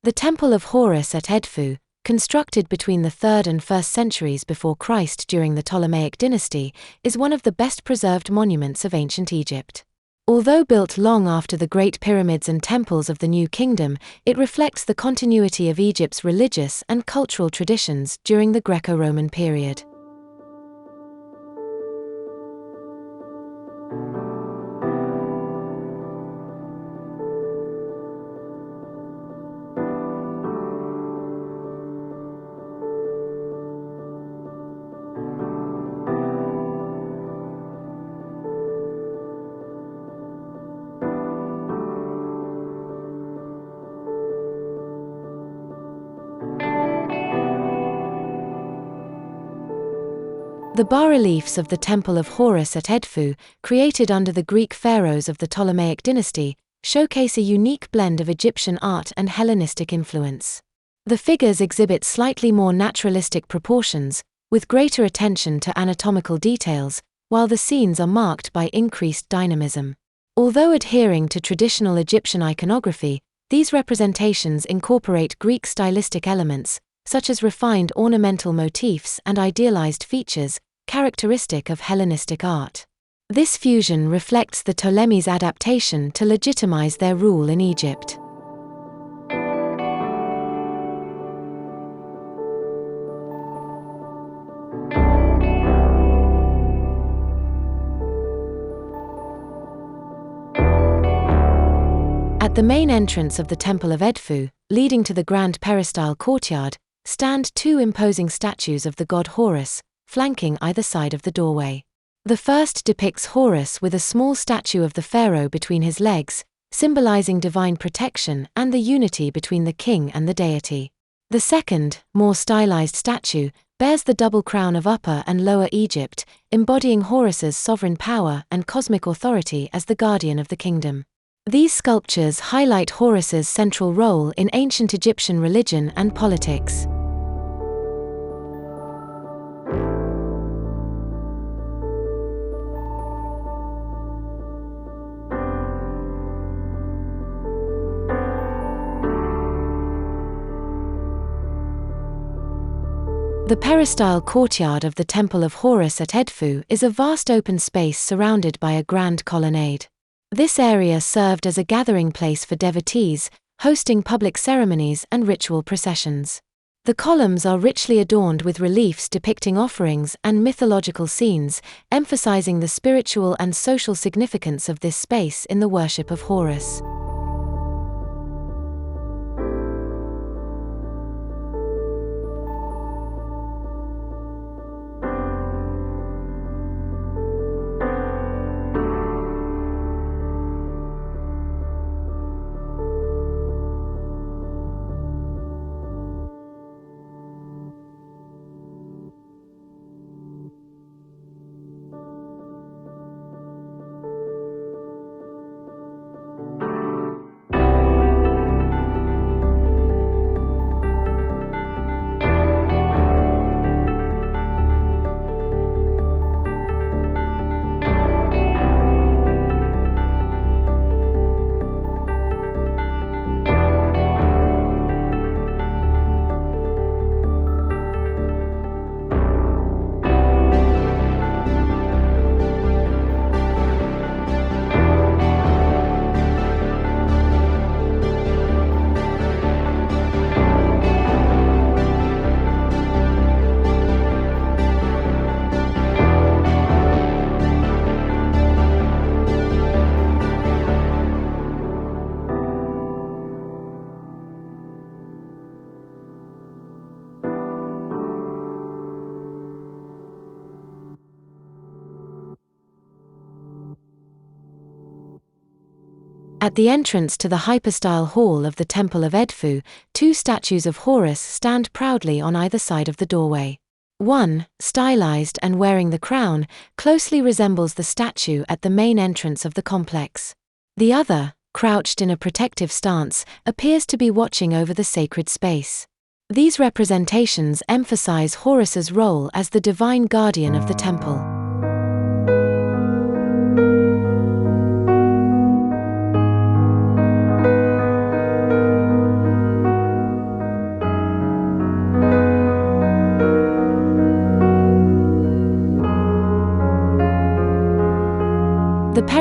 The Temple of Horus at Edfu, constructed between the 3rd and 1st centuries before Christ during the Ptolemaic dynasty, is one of the best preserved monuments of ancient Egypt. Although built long after the Great Pyramids and temples of the New Kingdom, it reflects the continuity of Egypt's religious and cultural traditions during the Greco-Roman period. The bas-reliefs of the Temple of Horus at Edfu, created under the Greek pharaohs of the Ptolemaic dynasty, showcase a unique blend of Egyptian art and Hellenistic influence. The figures exhibit slightly more naturalistic proportions, with greater attention to anatomical details, while the scenes are marked by increased dynamism. Although adhering to traditional Egyptian iconography, these representations incorporate Greek stylistic elements, such as refined ornamental motifs and idealized features, characteristic of Hellenistic art. This fusion reflects the Ptolemies' adaptation to legitimize their rule in Egypt. At the main entrance of the Temple of Edfu, leading to the grand peristyle courtyard, stand two imposing statues of the god Horus, flanking either side of the doorway. The first depicts Horus with a small statue of the pharaoh between his legs, symbolizing divine protection and the unity between the king and the deity. The second, more stylized statue, bears the double crown of Upper and Lower Egypt, embodying Horus's sovereign power and cosmic authority as the guardian of the kingdom. These sculptures highlight Horus's central role in ancient Egyptian religion and politics. The peristyle courtyard of the Temple of Horus at Edfu is a vast open space surrounded by a grand colonnade. This area served as a gathering place for devotees, hosting public ceremonies and ritual processions. The columns are richly adorned with reliefs depicting offerings and mythological scenes, emphasizing the spiritual and social significance of this space in the worship of Horus. At the entrance to the hypostyle hall of the Temple of Edfu, two statues of Horus stand proudly on either side of the doorway. One, stylized and wearing the crown, closely resembles the statue at the main entrance of the complex. The other, crouched in a protective stance, appears to be watching over the sacred space. These representations emphasize Horus's role as the divine guardian of the temple.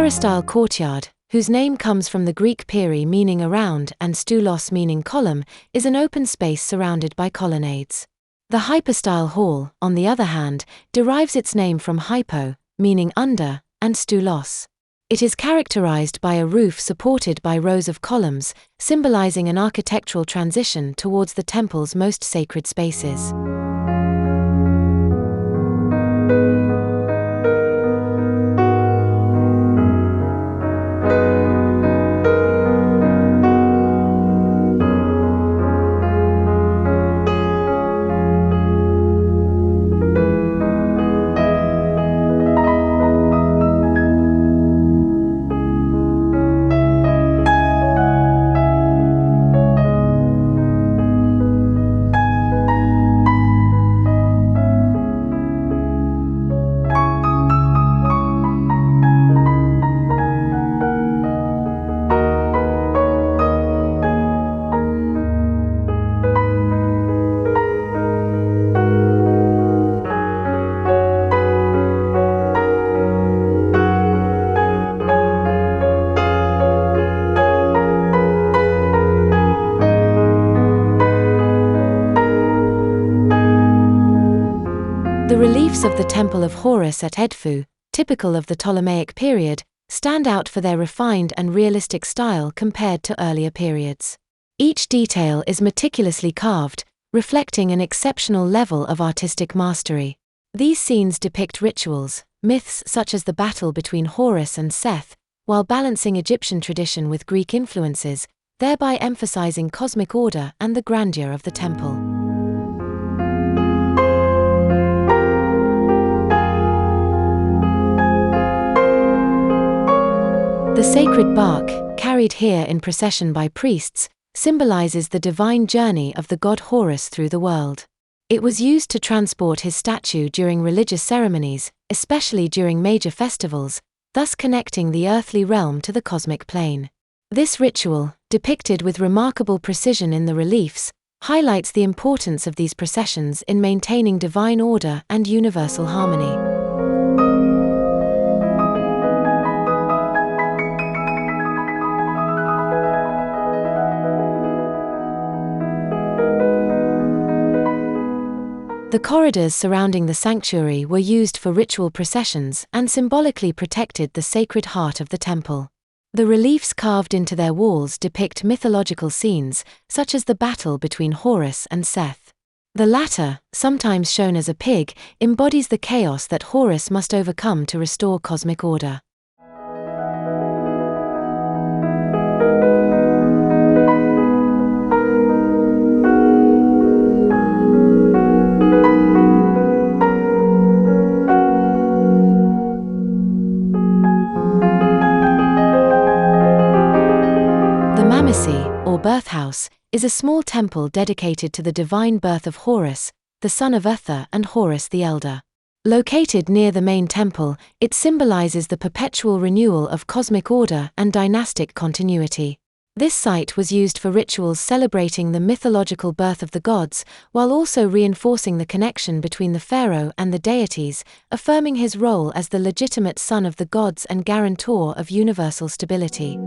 peristyle courtyard, whose name comes from the Greek peri meaning around and stoulos meaning column, is an open space surrounded by colonnades. The hypostyle hall, on the other hand, derives its name from hypo, meaning under, and stoulos. It is characterized by a roof supported by rows of columns, symbolizing an architectural transition towards the temple's most sacred spaces. The reliefs of the Temple of Horus at Edfu, typical of the Ptolemaic period, stand out for their refined and realistic style compared to earlier periods. Each detail is meticulously carved, reflecting an exceptional level of artistic mastery. These scenes depict rituals, myths such as the battle between Horus and Seth, while balancing Egyptian tradition with Greek influences, thereby emphasizing cosmic order and the grandeur of the temple. The sacred bark, carried here in procession by priests, symbolizes the divine journey of the god Horus through the world. It was used to transport his statue during religious ceremonies, especially during major festivals, thus connecting the earthly realm to the cosmic plane. This ritual, depicted with remarkable precision in the reliefs, highlights the importance of these processions in maintaining divine order and universal harmony. The corridors surrounding the sanctuary were used for ritual processions and symbolically protected the sacred heart of the temple. The reliefs carved into their walls depict mythological scenes, such as the battle between Horus and Seth. The latter, sometimes shown as a pig, embodies the chaos that Horus must overcome to restore cosmic order. Mammisi, or birthhouse, is a small temple dedicated to the divine birth of Horus, the son of Edfu and Horus the Elder. Located near the main temple, it symbolizes the perpetual renewal of cosmic order and dynastic continuity. This site was used for rituals celebrating the mythological birth of the gods, while also reinforcing the connection between the pharaoh and the deities, affirming his role as the legitimate son of the gods and guarantor of universal stability.